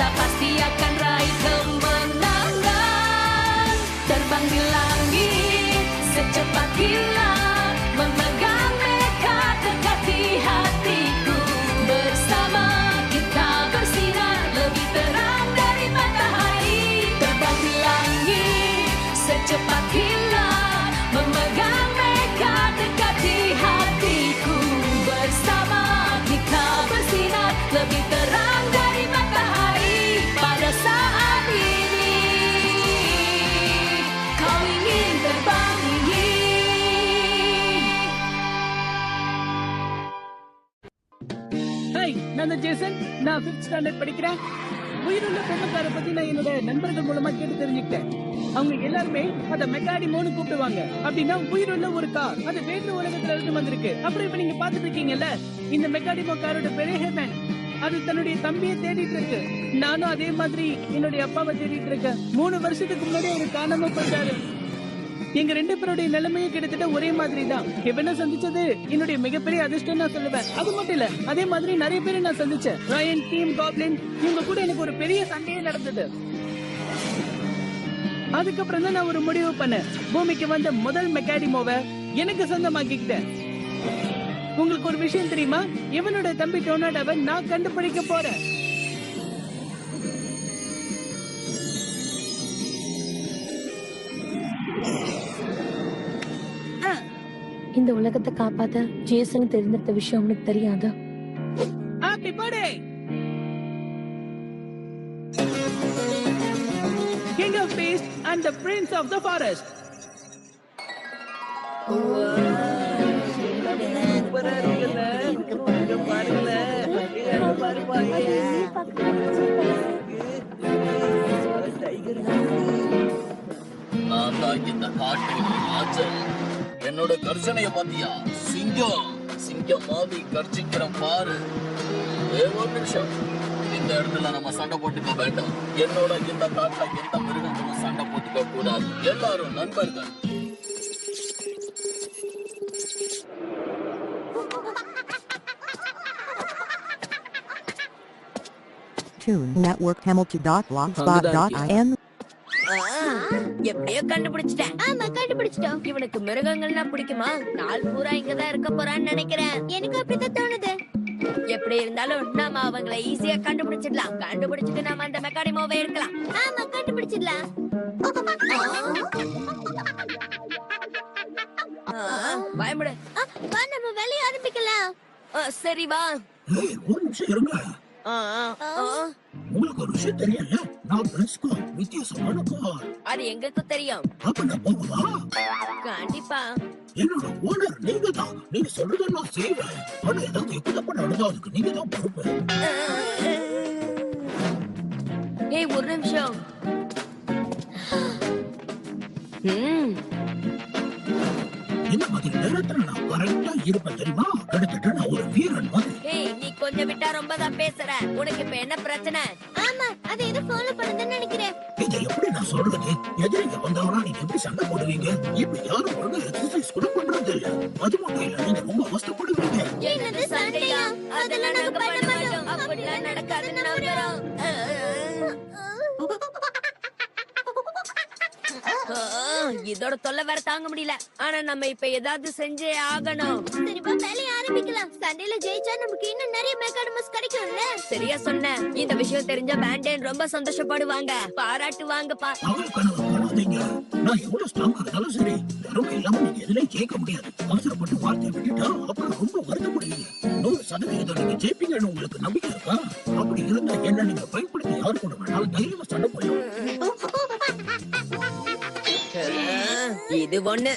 kita pasti akan raih kemenangan. Terbang di langit secepat kilat, memegang mereka dekati hatiku. Bersama kita bersinar lebih terang dari matahari. Terbang di langit secepat kilat, memegang mereka dekati hatiku. Bersama kita bersinar lebih terang dari matahari. Pada saat ini kau ingin terbang tinggi. Hi, நான் தான் Jason. நான் 5th standard படிக்கிறேன். உயிருள்ள பொம்மைக்கார பத்தி நான் என்னோட நண்பர்கள் மூலமா கேட்டு தெரிஞ்சுக்கிட்டேன். அவங்க எல்லாருமே அத மெக்காடிமோன்னு கூப்பிடுவாங்க. அப்படின்னா உயிருள்ள ஒரு கார். அது வேற்று உலகத்துல இருந்து வந்திருக்கு. அப்புறம் இப்ப நீங்க பாத்துட்டு இருக்கீங்கல்ல, இந்த மெக்காடிமோ காரோட பேரு ஹெவன். அது தன்னுடைய தம்பியை தேடிட்டு இருக்கு. நானும் அதே மாதிரி என்னுடைய அப்பாவை தேடிட்டு இருக்கேன். 3 வருஷத்துக்கு முன்னாடி அவரு காணாம போயிட்டாரு. எங்க 2 பேருடைய நிலைமையும் கிட்டத்தட்ட ஒரே மாதிரி தான். ஹெவனை சந்திச்சது என்னுடைய மிகப்பெரிய அதிர்ஷ்டம் நான் சொல்லுவேன். அது மட்டும் இல்ல, அதே மாதிரி நிறைய பேரை நான் சந்திச்சேன். ராயன், டீம் காப்ளின், இவங்க கூட எனக்கு ஒரு பெரிய சண்டையே நடந்தது. அதுக்கப்புறம் தான் நான் ஒரு முடிவு பண்ணேன். பூமிக்கு வந்த முதல் மெக்காடிமோவை எனக்கு சொந்தமாக்கிக்கிட்டேன். உங்களுக்கு ஒரு விஷயம் தெரியுமா? இவனோட தம்பி டொர்னாடோவை நான் கண்டுபிடிக்க போறேன். இந்த உலகத்தை காப்பாத்த ஜேசன் தெரிந்தெடுத்த விஷயம் அவனுக்கு தெரியாது. Happy birthday King of Beasts and the Prince of the Forest. நான் தான் இந்த காட்டின் ராஜன். என்னோட கர்ஜனைய பாத்தியா? சிங்கம் மாதிரி கர்ஜிக்கிற பாரு. ஒரு நிமிஷம், இந்த இடத்துல நம்ம சண்டை போட்டுக்க வேண்டாம். என்னோட இந்த காட்டுல எந்த மிருகங்களும் சண்டை போட்டுக்க கூடாது. எல்லாரும் நண்பர்கள். Tune Network Hamilton.blogspot.in. எப்படியோ கண்டுபிடிச்சிட்டேன். ஆமா, கண்டுபிடிச்சிட்டோம். இவனுக்கு மிருகங்கள்னா பிடிக்குமா? நாள் பூரா இங்கதான் இருக்க போறான்னு நினைக்கிறேன். எனக்கு அப்படிதான் தோணுது. எப்படி இருந்தாலும் நாம அவங்களை ஈஸியா கண்டுபிடிச்சிடலாம். கண்டுபிடிச்சிட்டு நாம அந்த மெக்காடிமோவை எடுக்கலாம். ஆமா, கண்டுபிடிச்சிடலாம். பயமுடு. வா, நம்ம வேலையை ஆரம்பிக்கலாம். சரி வா. ஒரு நிமிஷம் இருங்க. உங்களுக்கு ஒரு விஷயம் தெரியல, நான் பிரின்ஸ்கோ வித்தியாசமான கார். அது எங்களுக்கும் தெரியும். அப்ப நான் போகவா? கண்டிப்பா. என்னோட ஓனர் நீங்க தான். நீங்க சொல்றதை நான் செய்வேன். ஆனா ஏதாவது எப்படி தப்பா நடந்தா அதுக்கு நீங்க தான் பொறுப்பு. ஏய், ஒரு நிமிஷம். இந்த மாதிரி நேரத்துல நான் கரெக்டா இருப்பேன் தெரியுமா? கிட்டத்தட்ட நான் ஒரு வீரன் மாதிரி. ஏய், நீ கொஞ்சம் விட்டா ரொம்ப தான் பேசுற. உனக்கு இப்ப என்ன பிரச்சனை? ஆமா, அதை எது ஃபாலோ பண்ணுதுன்னு நினைக்கிறேன். இதை எப்படி நான் சொல்றது? எதிரிங்க வந்தவனா நீங்க எப்படி சண்டை போடுவீங்க? இப்ப யாரும் ஒழுங்கா எக்ஸசைஸ் கூட பண்றது இல்ல. அது மட்டும் இல்ல, நீங்க ரொம்ப அவஸ்தைப்படுவீங்க. என்னது சண்டையா? அதெல்லாம் நாங்க பண்ண மாட்டோம். அப்படிலாம் நடக்காதுன்னு நம்புறோம். இதோட தொல்லை வேற தாங்க முடியல. ஆனா நம்ம இப்ப ஏதாவது செஞ்சே ஆகணும். சரிப்பா, வேலையை ஆரம்பிக்கலாம். சண்டையில ஜெயிச்சா நமக்கு இன்னும் நிறைய மெக்கானிமஸ் கிடைக்கும்ல. சரியா சொன்ன. இந்த விஷயம் தெரிஞ்ச பேண்டேன் ரொம்ப சந்தோஷப்படுவாங்க, பாராட்டுவாங்கப்பா. நான் எவ்வளவு ஸ்ட்ராங்கா இருந்தாலும் சரி, திறமை இல்லாம நீங்க எதுலயும் ஜெயிக்க முடியாது. அவசரப்பட்டு வார்த்தையை விட்டுட்டா அப்புறம் ரொம்ப வருத்தப்படுவீங்க. 100% நீங்க ஜெயிப்பீங்கன்னு உங்களுக்கு நம்பிக்கை இருக்கா? அப்படி இருந்தா என்ன நீங்க பயன்படுத்தி யாரு கூட வேணாலும் தைரியமா சண்டை போடலாம். இது ஒண்ணு.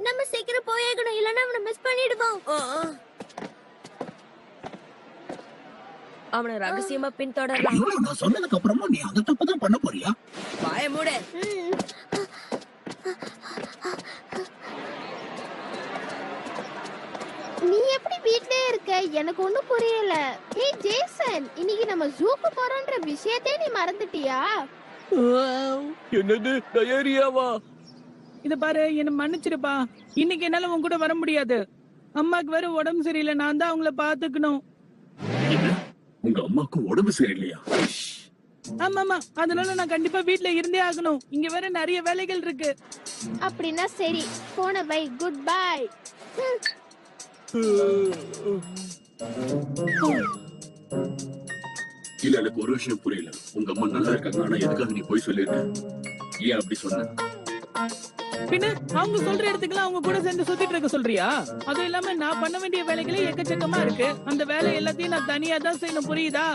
நம்ம சீக்கிரம் போயாகணும், இல்லன்னா அவனை மிஸ் பண்ணிடுவோம். அவனை ரகசியமா பின்தொடரலாம். நான் சொன்னதுக்கு அப்புறமா நீ அந்த தப்பு தான் பண்ண போறியா? வாய மூடு. நீ எப்படி வீட்லயே இருக்க? எனக்கு ஒண்ணும் புரியல. ஏய் ஜேசன், இன்னைக்கு நம்ம ஜூக்கு போறோம்ன்ற விஷயத்தை நீ மறந்துட்டியா? என்னது டயரியாவா? இத பாரு, என்ன மன்னிச்சிருப்பா. இன்னைக்கு என்னால உன் கூட வர முடியாது. அம்மாக்கு வேற உடம்பு சரியில்லை. நான் தான் அவங்கள பாத்துக்கணும். உங்க அம்மாக்கு உடம்பு சரியில்லையா? ஆமா அதனால நான் கண்டிப்பா வீட்ல இருந்தே ஆகணும். இங்க வேற நிறைய வேலைகள் இருக்கு. அப்படின்னா சரி, போன பை, குட் பை. இல்ல எனக்கு ஒரு விஷயம் புரியல. உங்க அம்மா நல்லா இருக்காங்க, ஆனா எதுக்காக நீ போய் சொல்லிருக்க? ஏன் அப்படி சொன்ன? பின்ன அவங்க சொல்ற இடத்துக்குலாம் அவங்க கூட சேர்ந்து சுத்திட்டு இருக்க சொல்றியா? அதுவும் இல்லாம நான் பண்ண வேண்டிய வேலைகளே எக்கச்சக்கமா இருக்கு. அந்த வேலை எல்லாத்தையும் நான் தனியா தான் செய்யணும், புரியுதா?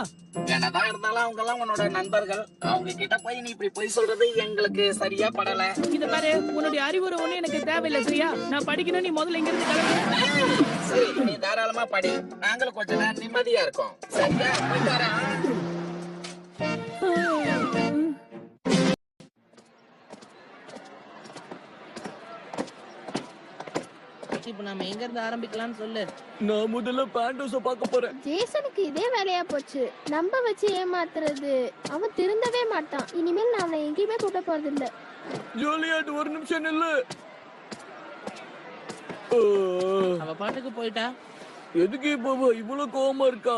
என்னதான் இருந்தாலும் அவங்க எல்லாம் உன்னோட நண்பர்கள். அவங்க கிட்ட போய் நீ இப்படி போய் சொல்றது எங்களுக்கு சரியா படல. இத பாரு, உன்னுடைய அறிவுரை ஒண்ணு எனக்கு தேவையில்லை, சரியா? நான் படிக்கணும், நீ முதல்ல இங்க இருந்து கிளம்பு. சரி, நீ தாராளமா படி. நாங்களும் கொஞ்ச நேரம் நிம்மதியா இருக்கோம். சரியா? போயிட்டு வரேன். இப்ப நாம எங்க இருந்து ஆரம்பிக்கலாம்னு சொல்லு. நான் முதல்ல பேண்டோஸ பார்க்க போறேன். ஜேசனுக்கு இதே வேலையா போச்சு, நம்ப வச்சு ஏமாத்துறது. அவன் திருந்தவே மாட்டான். இனிமேல் நான் அவனை எங்கேயுமே கூட்ட போறது இல்ல. ஜூலியட் ஒரு நிமிஷம் நில்லு. அவ பாட்டுக்கு போயிட்டா. எதுக்கு இப்போ இவ்வளவு கோவமா இருக்கா?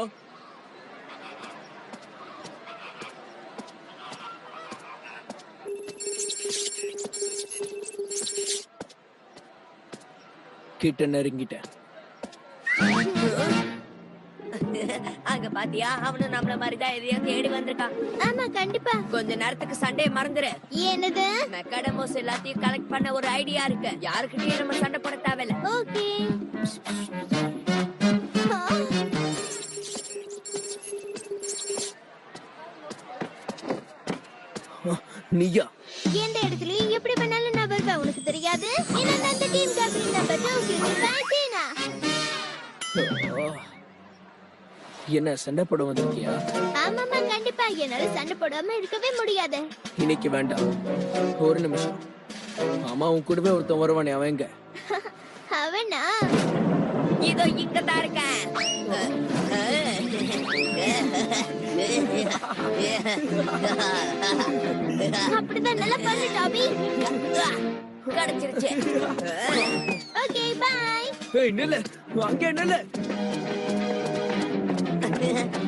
கிட்ட நெருங்கிட்டேன். அங்க பாத்தியா, அவனும் நம்மள மாதிரிதான் எதையோ தேடி வந்திருக்கான். ஆமா கண்டிப்பா. கொஞ்ச நேரத்துக்கு சண்டையை மறந்துரு. என்னது? மெக்காடமோஸ் எல்லாத்தையும் கலெக்ட் பண்ண ஒரு ஐடியா இருக்கு. யாருக்கிட்டயும் நம்ம சண்டை போட தேவையில்ல. ஓகே. நீயா? எந்த இடத்துலயும் எப்படி பண்ணாலும் நான் வருவேன். உனக்கு தெரியாது? என்ன அந்த டீம் கேப்டன் நம்பர் 2 என்ன சண்டை போட வந்திருக்கியா? ஆமாமா கண்டிப்பா. என்னால சண்டை போடாம இருக்கவே முடியாது. இன்னைக்கு வேண்டாம், ஒரு நிமிஷம். ஆமா, உன் கூடவே ஒருத்தன் வருவானே, அவன் எங்க? அவனா? இதோ இங்க தான் இருக்கேன். அப்படிதான் நல்லா பண்ணு டாபி. கிடைச்சிருச்சு. Okay bye. ஏய் நில்லு, அங்கே நில்லு.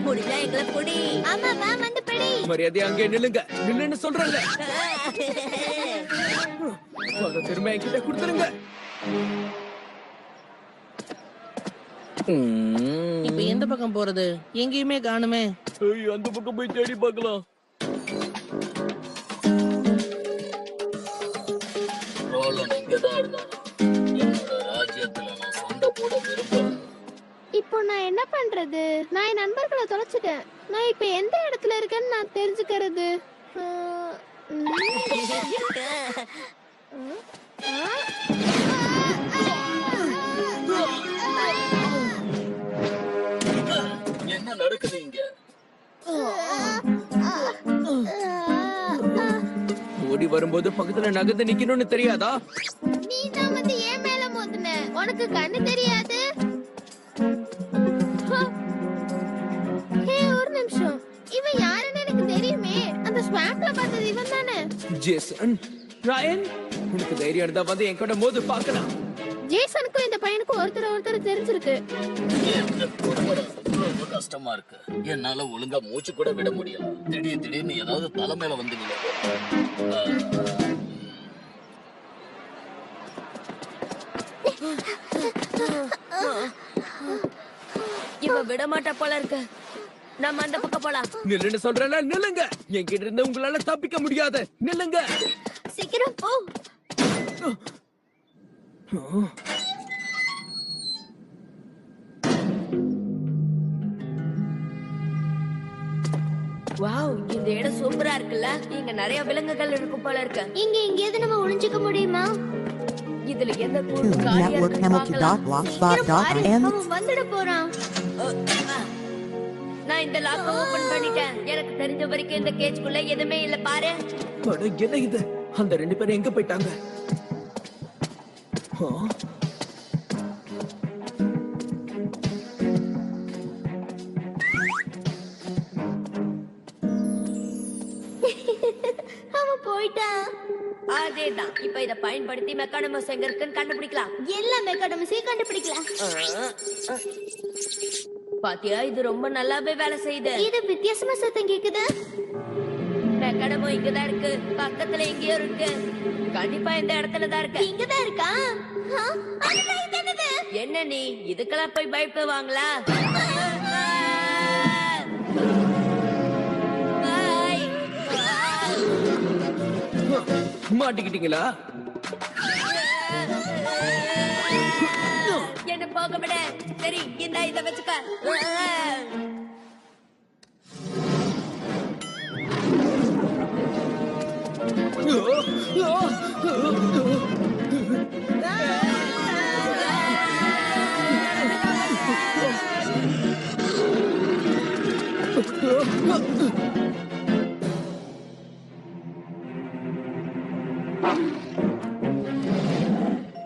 முடிஞ்சா எங்களை புடி. ஆமா வா, வந்து பிடி. மரியாதையா அங்கே நில்லுங்க. நில்லுன்னு சொல்றேன்ல. அத திரும்ப என்கிட்ட கொடுத்துருங்க. இப்ப எந்த பக்கம் போறது? எங்கேயுமே காணுமே. அந்த பக்கம் போய் தேடி பார்க்கலாம். ரோலன் இங்கதான் இருந்தானா? என்னோட ராஜ்யத்துல நான் சண்டை போட விரும்பல. இப்போ நான் என்ன பண்றது? நான் என் நண்பர்களை தொலைச்சிட்டேன். நான் இப்ப எந்த இடத்துல இருக்கேன்னு நான் தெரிஞ்சுக்கிறது. என்ன நடக்குது இங்க? ஓடி வரும்போது பக்கத்துல நகர்ந்து நிக்கணும்னு தெரியாதா? நீ தான் வந்து ஏன் மேல மோதுன? உனக்கு கண்ணு தெரியாது? ஹே, ஒரு நிமிஷம். இவன் யாருன்னு எனக்கு தெரியுமே. அந்த ஸ்வாம்ப்ல பார்த்தது இவன் தானே? ஜேசன், ராயன், உனக்கு தைரியம் இருந்தா வந்து என் கூட மோது பார்க்கலாம். ஜேசனுக்கும் இந்த பையனுக்கும் ஒருத்தர் தெரிஞ்சிருக்கு. இந்த கொடுமை ரொம்ப கஷ்டமா இருக்கு. என்னால ஒழுங்கா மூச்சு கூட விட முடியல. திடீர்னு ஏதாவது தலைமையில வந்து இவன் விட மாட்டா போல இருக்கு. நம்ம அந்த பக்கம் போலாம். நில்லுன்னு சொல்றேன்ல, நில்லுங்க. என்கிட்ட இருந்து உங்களால தப்பிக்க முடியாது. நில்லுங்க. சீக்கிரம் போ. வாவ், இந்த இடம் சூப்பரா இருக்குல்ல. இங்க நிறைய விலங்குகள் இருக்கும் போல இருக்கு. இங்க எங்கேயாவது நம்ம ஒளிஞ்சுக்க முடியுமா? இதுல எந்த கூடு காலியா இருக்குன்னு பார்க்கலாம். அவன் வந்துட போறான். நான் இந்த லாக்க ஓபன் பண்ணிட்டேன். எனக்கு தெரிஞ்ச வரைக்கும் இந்த கேஜ்க்குள்ள எதுவுமே இல்ல பாரு. அட என்ன இது? அந்த ரெண்டு பேரும் எங்க போயிட்டாங்க? அவன் போயிட்டான். அதேதான். இப்ப இத பயன்படுத்தி மெக்காடமஸ் எங்க இருக்குன்னு கண்டுபிடிக்கலாம். எல்லா மெக்காடமஸையும் கண்டுபிடிக்கலாம். பாத்தியா, இது ரொம்ப நல்லாவே வேலை செய்யுது. இது வித்தியாசமா சத்தம் கேக்குது. மெக்கடமோ இங்கதான் இருக்கு, பக்கத்துல எங்கேயோ இருக்கு. கண்டிப்பா இந்த இடத்துல தான் இருக்கு. இங்கதான் இருக்கா? என்ன நீ இதுக்கெல்லாம் போய் பயப்படுவாங்களா? மாட்டிக்கிட்டீங்களா? என்ன போக விட. சரி, இத வச்சுக்க.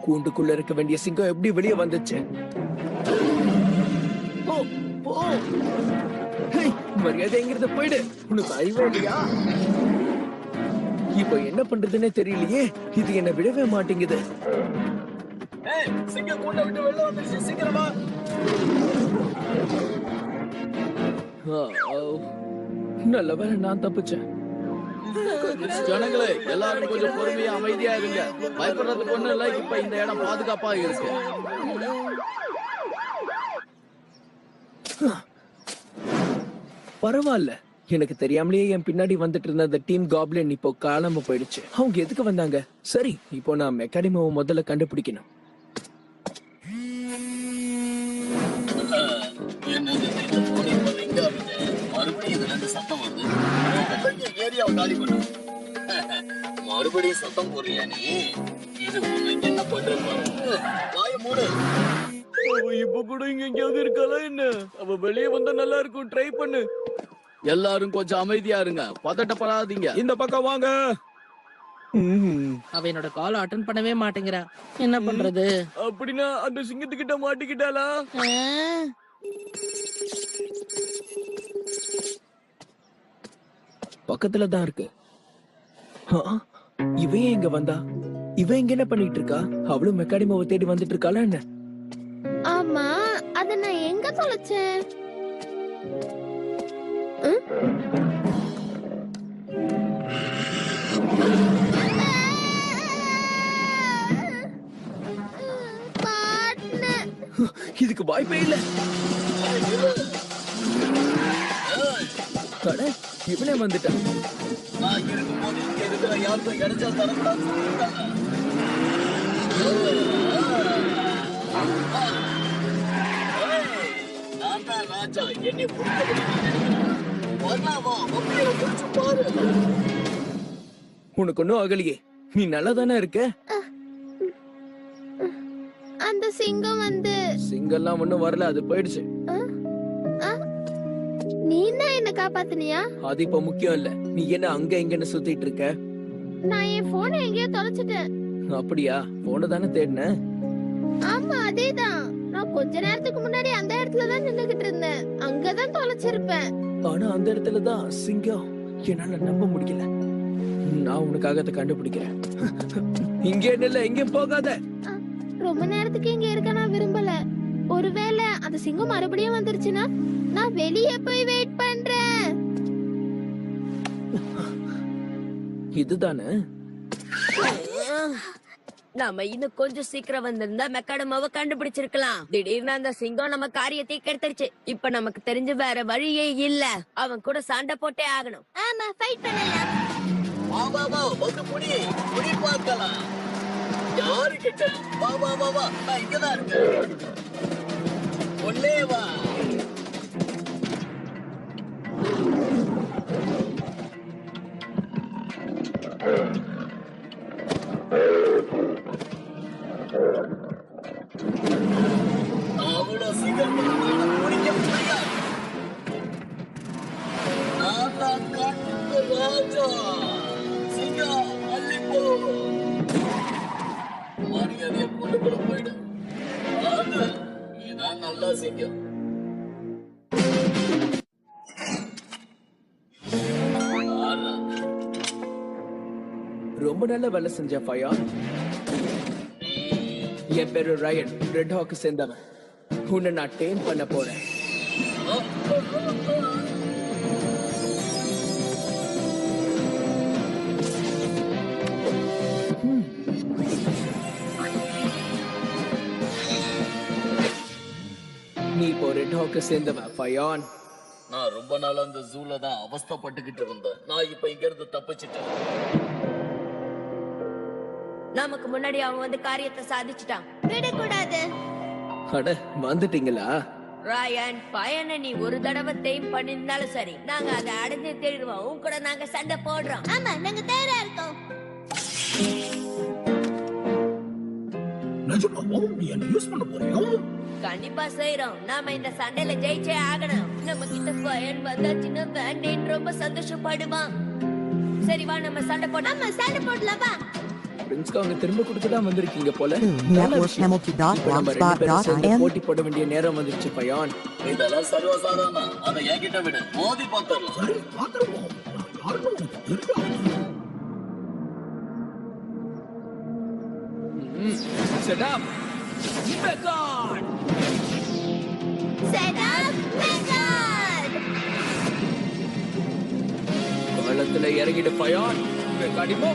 கூண்டுக்குள்ள இருக்க வேண்டிய சிங்கம் எப்படி வெளியே வந்துச்சு? மரியாதைங்கிறத போயிடு. உனக்கு அறிவே இல்லையா? இப்ப என்ன பண்றதுன்னே தெரியலையே. இது என்ன விடவே மாட்டேங்குது. சிங்கம் கூண்ட விட்டு வெளில வந்துருச்சு, சீக்கிரமா. நல்ல வேலை நான் தப்பிச்சேன். ஜனங்களே, எல்லாரும் கொஞ்சம் பொறுமையா அமைதியா இருங்க. பயப்படுறதுக்கு ஒண்ணும் இல்ல. இப்ப இந்த இடம் பாதுகாப்பா இருக்கு. பரவாயில்ல. எனக்கு தெரியாமலேயே என் பின்னாடி வந்துட்டு இருந்த அந்த டீம் காப்ளின் இப்போ காணாம போயிடுச்சு. அவங்க எதுக்கு வந்தாங்க? சரி, இப்போ நான் மெக்கானிமாவை முதல்ல கண்டுபிடிக்கணும். மறுபடியும் இதுல இருந்து சத்தம் வருது. ஏரியாவை காலி பண்ணு. மறுபடியும் சத்தம் போடுறியா நீ? இது உனக்கு என்ன பண்றது? வாய மூடு. இப்ப கூட இங்க எங்கேயாவது இருக்காளா என்ன? அவ வெளியே வந்தா நல்லா இருக்கும். ட்ரை பண்ணு. எல்லாரும் கொஞ்சம் அமைதியா இருங்க, பதட்டப்படாதீங்க. இந்த பக்கம் வாங்க. அவ என்னோட கால் அட்டன் பண்ணவே மாட்டேங்கிறா. என்ன பண்றது? அப்படின்னா அந்த சிங்கத்துக்கிட்ட மாட்டிக்கிட்டாளா? பக்கத்துல தான் இருக்கு. இவன் எங்க வந்தா? இவன் எங்க என்ன பண்ணிட்டு இருக்கா? அவளும் மெக்கானிமாவை தேடி வந்துட்டு இருக்காளா என்ன? ஆமா, அத நான் எங்க தொலைச்சேன்? இதுக்கு வாய்ப்பே இல்ல. இவனே வந்துட்டான். நான் இருக்கும்போது இங்க இருக்கிற யாருக்கும் கிடைச்சா தரக்கூடாது சொல்லியிருக்காங்க. நான் தான் ராஜா. என்னை பாரு. உனக்கு ஒன்னும் ஆகலையே. நீ நல்லா தானே இருக்க? அந்த சிங்கம் வந்து சிங்கம்லாம் ஒண்ணும் வரல, அது போயிடுச்சு. நீ தான் என்ன காப்பாத்துனியா? அது இப்ப முக்கியம் இல்ல. நீ என்ன அங்க இங்கன்னு சுத்திட்டு இருக்க? நான் என் போனை எங்கேயோ தொலைச்சிட்டேன். அப்படியா? போன தானே தேடின? ஆமா, அதேதான். நான் கொஞ்ச நேரத்துக்கு முன்னாடி அந்த இடத்துல தான் நின்னுகிட்டு இருந்தேன். அங்கதான் தொலைச்சிருப்பேன். ஆனா அந்த இடத்துல தான் சிங்கம். என்னால நம்ப முடியல. நான் உனக்காக அதை கண்டுபிடிக்கிறேன். இங்க இல்ல, எங்க போகாத. ரொம்ப நேரத்துக்கு இங்க இருக்க நான் விரும்பல. ஒருவேளை அந்த சிங்கம் மறுபடியும் வந்துருச்சுன்னா நான் வெளியே போய் வெயிட் பண்றேன். இதுதானே? நாம இன்னும் கொஞ்சம் சீக்கிரம் வந்திருந்தா மெக்காடமாவை கண்டுபிடிச்சிருக்கலாம். திடீர்னு அந்த சிங்கம் நம்ம காரியத்தை கெடுத்துருச்சு. இப்ப நமக்கு தெரிஞ்ச வேற வழியே இல்ல. அவன் கூட சண்டை போட்டே ஆகணும். ஆமா, ஃபைட் பண்ணலாம். வா வா வா, வந்து புடி புடி பார்க்கலாம். யாரு கிட்ட? வா வா வா வா, நான் இங்கதான் இருக்கேன். ஒன்னே வா. அவ்வளவு சீக்கிரமா பிடிக்க முடியாது. நான் தான் காட்டு ராஜா. சிங்கம் அள்ளிப்போ. மரியாதையை கொண்டு போயிடு. இதான் நல்லா சிங்கம். ரொம்ப நல்ல வேலை செஞ்ச ஃபயா. என் பேரு ரயன், ரெட் ஹாக் சேர்ந்தவன். உன்னை நான் டேம் பண்ண போறேன். 「நீ இப்போ ரெட் ஹாக்க சேர்ந்தவன் பயான். நான் ரொம்ப நாள் அந்த ஜூல தான் அவஸ்தைப்பட்டுக்கிட்டு இருந்தேன். நான் இப்ப இங்க இருந்து தப்பிச்சிட்டேன். நமக்கு முன்னாடி அவன் வந்து காரியத்தை சாதிச்சுட்டான். விடக்கூடாது. அட வந்துட்டீங்களா? ராயன் பயனை நீ ஒரு தடவை தேய்ம் பண்ணிருந்தாலும் சரி, நாங்க அதை அடைஞ்சு தேடுவோம். உன் கூட நாங்க சண்டை போடுறோம். ஆமா, நாங்க தயாரா இருக்கோம். நீ என்ன யூஸ் பண்ண போறியா? கண்டிப்பா செய்யறோம். நாம இந்த சண்டையில ஜெயிச்சே ஆகணும். நம்ம கிட்ட பயன் வந்தாச்சுன்னா வேண்டேன் ரொம்ப சந்தோஷப்படுவான். சரி வா, நம்ம சண்டை போடலாம். நம்ம சண்டை போடலாம் வா. பிரின்ஸ்க்கு அவங்க திரும்ப கொடுத்து தான் வந்திருக்கீங்க போல. networkhamilton.blogspot.in போட்டி போட வேண்டிய நேரம் வந்துருச்சு பயான். இதெல்லாம் சர்வசாதாரணம். அதை என்கிட்ட விடு, மோதி பார்த்தோம். சரி பாத்துருவோம். யாருன்னு உனக்கு தெரியாது. Set up. Megon. Set up Megon. காலத்துல இறங்கிட்டு பயான். மெகாடி போ.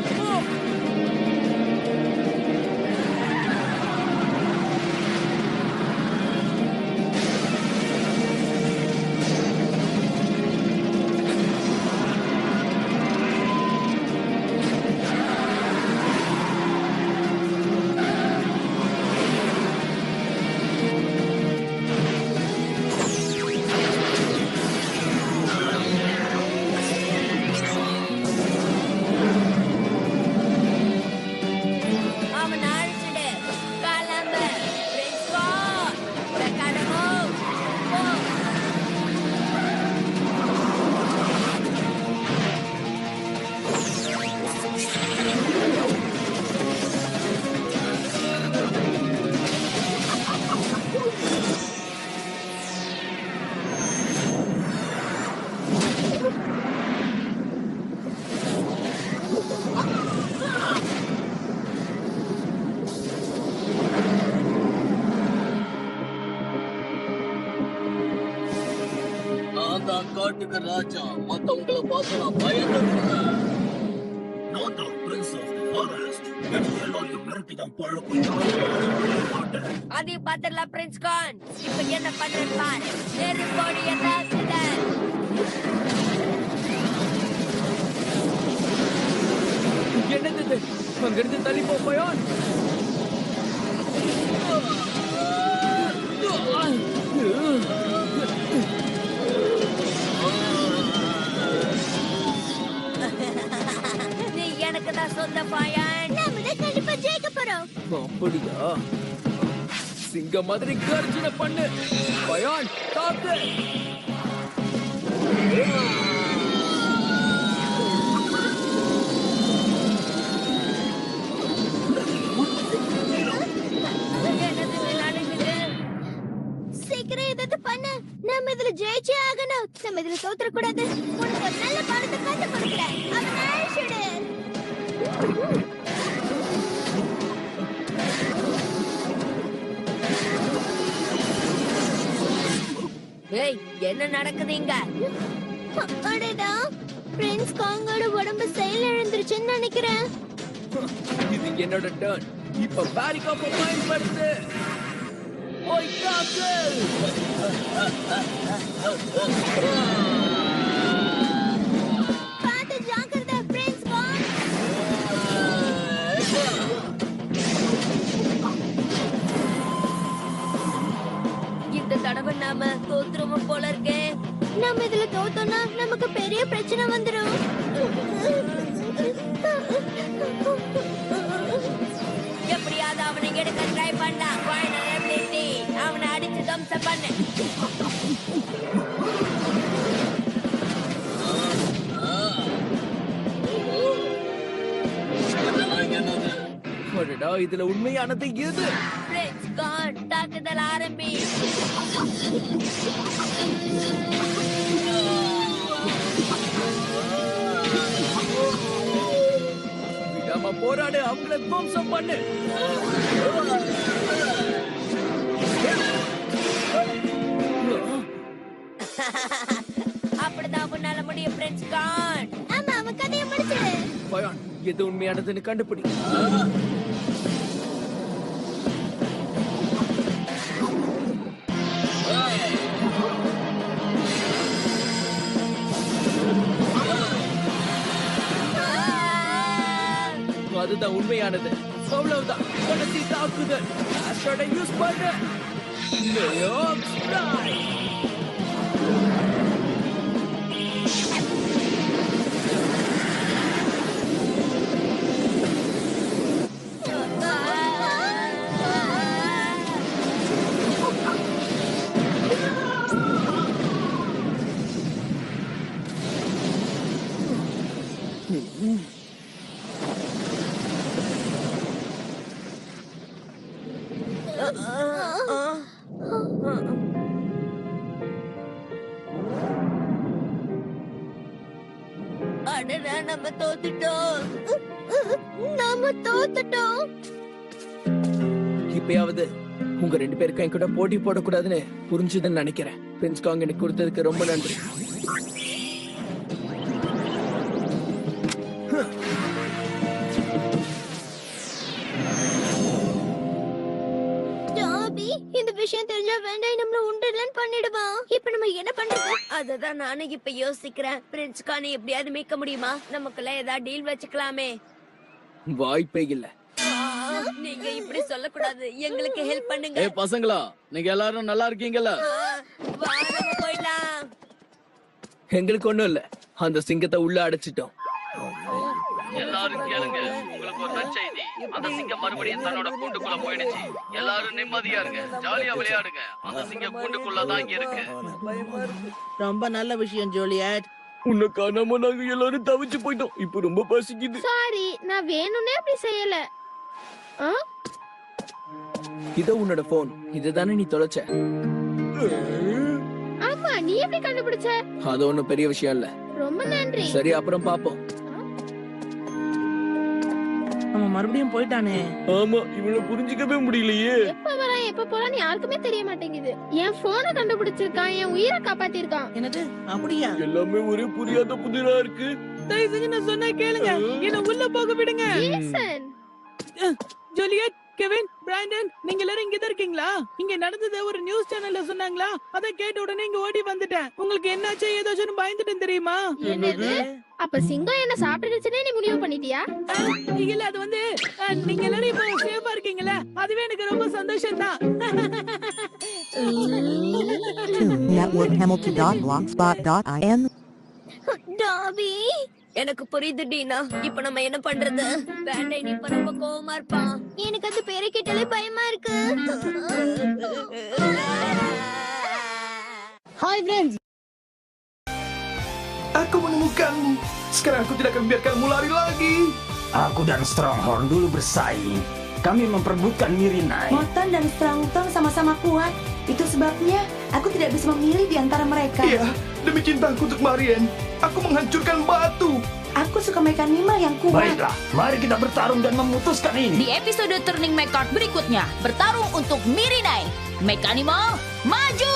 காட்டுக்கு ராஜா. மத்தவங்களை பார்த்து நான் பயந்துருக்கேன். நான் தான் Prince of the Forest. எல்லாரையும் மிரட்டி தான் பழக்கம். அதை பார்த்துடலாம் பிரின்ஸ் கான். இப்ப என்ன பண்றேன் பாரு. நெருப்போடு எதாக்குதல். என்னது? அங்கிருந்து தள்ளி போ பயான். நீ எனக்கு தான் சொந்த பயான். நாம தான் கண்டிப்பா ஜெயிக்க போறோம். அப்படியா? சிங்க மாதிரி கர்ஜனை பண்ணு பயான். தாக்கு. சீக்கிரம் ஏதாவது பண்ணு. நம்ம இதுல ஜெயிச்சே ஆகணும். நம்ம இதுல தோத்துற கூடாது. உனக்கு ஒரு நல்ல பாடத்தை கத்து கொடுக்கிறேன். அவன் அழிச்சுடு. ஏய், என்ன நடக்குது இங்க? அடடா, பிரின்ஸ் காங்கோட உடம்பு செயல் இழந்துருச்சுன்னு நினைக்கிறேன். இது என்னோட டர்ன். இப்ப பேரிகாப்பை பயன்படுத்து. ஓய் காக்கு. பார்த்து ஜாக்கிரதை பிரின்ஸ் காங். இந்த தடவை நாம தோத்துருவோம் போல இருக்கே. நம்ம இதுல தோத்தோம்னா நமக்கு பெரிய பிரச்சனை வந்துடும். எப்படியாவது அவனை எடுக்க ட்ரை பண்ணா. அவனை அடிச்சு தம்சம் பண்ணு. அடடா, இதுல உண்மையானது எது? பிரின்ஸ் கான், தாக்குதல் ஆரம்பி. விடாம போராடு. அவங்கள துவம்சம் பண்ணு. அப்படிதான் உன்னால முடியும் பிரின்ஸ் கான். ஆமா, அவன் கதையை முடிச்சிடு. பயான், எது உண்மையானதுன்னு கண்டுபிடி. இதுதான் உண்மையானது. அவ்வளவுதான், கடைசி தாக்குதல். ஆஸ்ட்ராய்டை யூஸ் பண்ண. New York strike. அடடா, நம்ம தோத்துட்டோம். நாம தோத்துட்டோம். இப்பயாவது உங்க 2 பேருக்கும் என் கூட போட்டி போடக்கூடாதுன்னு புரிஞ்சுதுன்னு நினைக்கிறேன். பிரின்ஸ் காங் எனக்கு கொடுத்ததுக்கு ரொம்ப நன்றி. டாபி, இந்த விஷயம் தெரிஞ்சா வேண்டாம் நம்மள உண்டலன்னு பண்ணிடுவான். இப்ப நம்ம என்ன பண்றது? அததான் நானும் இப்ப யோசிக்கிறேன். பிரின்ஸ் கானை எப்படியாவது மீட்க முடியுமா? நமக்குள்ள ஏதாவது டீல் வச்சுக்கலாமே. வாய்ப்பே இல்ல. நீங்க இப்படி சொல்லக்கூடாது. எங்களுக்கு ஹெல்ப் பண்ணுங்க. ஏ பசங்களா, நீங்க எல்லாரும் நல்லா இருக்கீங்கல்ல? வா, நம்ம போயிடலாம். எங்களுக்கு ஒண்ணும் இல்ல. அந்த சிங்கத்தை உள்ள அடைச்சிட்டோம். எல்லாரும் கேளுங்க, உங்களுக்கு ஒரு நற்செய்தி. அந்த சிங்கம் மறுபடியும் தன்னோட கூண்டுக்குள்ள போயிடுச்சு. எல்லாரும் நிம்மதியா இருங்க, ஜாலியா விளையாடுங்க. அந்த சிங்கம் கூண்டுக்குள்ளதான் இங்க இருக்கு. ரொம்ப நல்ல விஷயம் ஜூலியட். உன்னை காணாம நாங்க எல்லாரும் தவிச்சு போயிட்டோம். இப்ப ரொம்ப பசிக்குது. சாரி, நான் வேணும்னே அப்படி செய்யல. இதோ உன்னோட போன். இதுதானே நீ தொலைச்ச? ஆமா, நீ எப்படி கண்டுபிடிச்ச? அது ஒண்ணும் பெரிய விஷயம் இல்ல. ரொம்ப நன்றி. சரி, அப்புறம் பாப்போம். நம்ம மறுபடியும் போயிட்டானே. ஆமா, இவனை புரிஞ்சுக்கவே முடியலையே. எப்ப வரான் எப்ப போறான்னு யாருக்குமே தெரிய மாட்டேங்குது. என் போனை கண்டுபிடிச்சிருக்கான், என் உயிரை காப்பாத்திருக்கான். என்னது? அப்படியா? எல்லாமே ஒரே புரியாத புதிரா இருக்கு. தயவு செஞ்சு நான் சொன்னா கேளுங்க. என்ன உள்ள போக விடுங்க. ஜேசன், ஜூலியட், கெவின், பிராண்டன், நீங்க எல்லாரும் இங்க தான் இருக்கீங்களா? இங்க நடந்தது ஒரு நியூஸ் சேனல்ல சொன்னாங்களா? அத கேட்ட உடனே இங்க ஓடி வந்துட்டேன். உங்களுக்கு என்னாச்சு ஏதாச்சும் பயந்துட்டேன் தெரியுமா? என்னது? அப்ப சிங்கம் என்ன சாப்பிட்டுச்சுன்னே நீ முடிவு பண்ணிட்டியா? இல்ல, அது வந்து நீங்க எல்லாரும் இப்ப சேஃபா இருக்கீங்களா? அதுவே எனக்கு ரொம்ப சந்தோஷம் தான். networkhamilton.blogspot.in டாபி, எனக்கு புரியுது டீனா. இப்ப நம்ம என்ன பண்றது? வேண்டை நீ இப்ப ரொம்ப கோவமா இருப்பான். எனக்கு அந்த பேரை கேட்டாலே பயமா இருக்கு. Hi friends. Aku menemukanmu. Sekarang aku tidak akan biarkanmu lari lagi. Aku dan Stronghorn dulu bersaing. Kami memperebutkan Mirinai. Moton dan Strongtong sama-sama kuat. Itu sebabnya aku tidak bisa memilih di antara mereka. Iya, demi cintaku untuk Marian, aku menghancurkan batu. Aku suka mekanisme yang kuat. Baiklah, mari kita bertarung dan memutuskan ini. Di episode Turning Mechard berikutnya, bertarung untuk Mirinai. Mechanimo, maju!